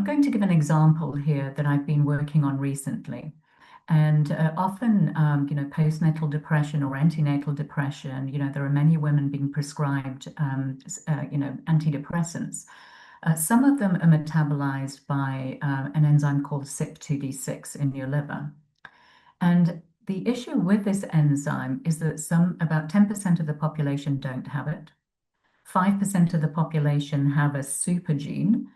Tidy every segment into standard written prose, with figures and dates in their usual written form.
going to give an example here that I've been working on recently. And often, postnatal depression or antenatal depression, there are many women being prescribed, antidepressants. Some of them are metabolized by an enzyme called CYP2D6 in your liver. And the issue with this enzyme is that about 10% of the population don't have it. 5% of the population have a super gene.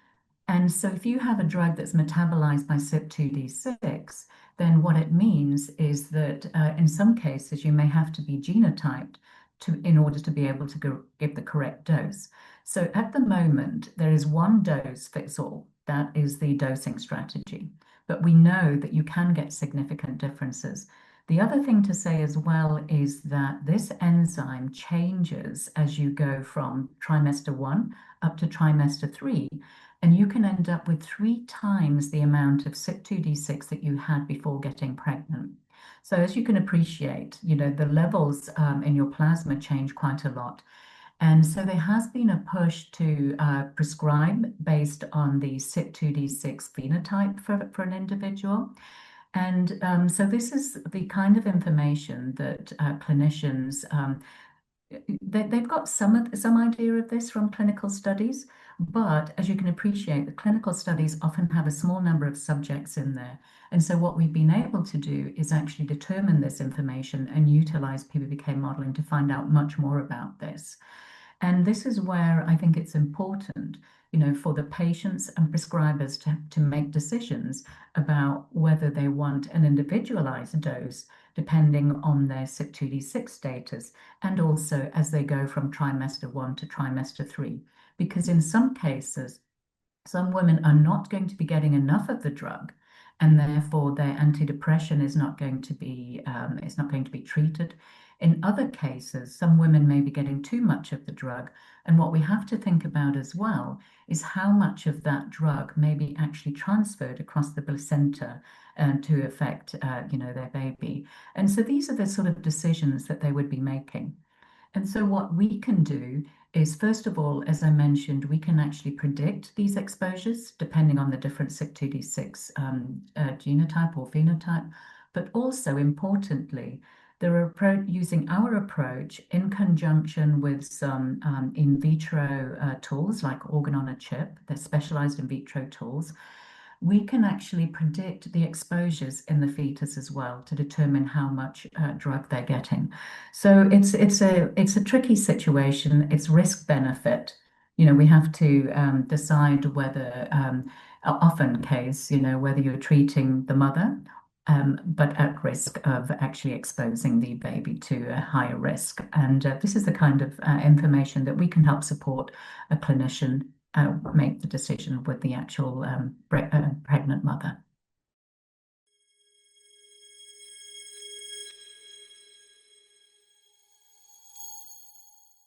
And so if you have a drug that's metabolized by CYP2D6, then what it means is that in some cases you may have to be genotyped in order to be able to give the correct dose. So at the moment, there is one dose fits all. That is the dosing strategy. But we know that you can get significant differences. The other thing to say as well is that this enzyme changes as you go from trimester 1 up to trimester 3, and you can end up with 3 times the amount of CYP2D6 that you had before getting pregnant. So as you can appreciate, the levels in your plasma change quite a lot. And so there has been a push to prescribe based on the CYP2D6 phenotype for an individual. And so this is the kind of information that clinicians, they've got some idea of this from clinical studies, but as you can appreciate, the clinical studies often have a small number of subjects in there. And so what we've been able to do is actually determine this information and utilize PBPK modeling to find out much more about this. And this is where I think it's important, for the patients and prescribers to make decisions about whether they want an individualized dose depending on their CYP2D6 status, and also as they go from trimester 1 to trimester 3. Because in some cases, some women are not going to be getting enough of the drug, and therefore their antidepressant is not going to be treated. In other cases, some women may be getting too much of the drug, and what we have to think about as well is how much of that drug may be actually transferred across the placenta to affect, their baby. And so these are the sort of decisions that they would be making. And so what we can do is, first of all, as I mentioned, we can actually predict these exposures depending on the different CYP2D6 genotype or phenotype, but also importantly, using our approach in conjunction with some in vitro tools like organ on a chip, they're specialized in vitro tools, we can actually predict the exposures in the fetus as well to determine how much drug they're getting. So it's a tricky situation. It's risk benefit. We have to decide whether, often case, whether you're treating the mother, but at risk of actually exposing the baby to a higher risk. And this is the kind of information that we can help support a clinician make the decision with the actual pregnant mother.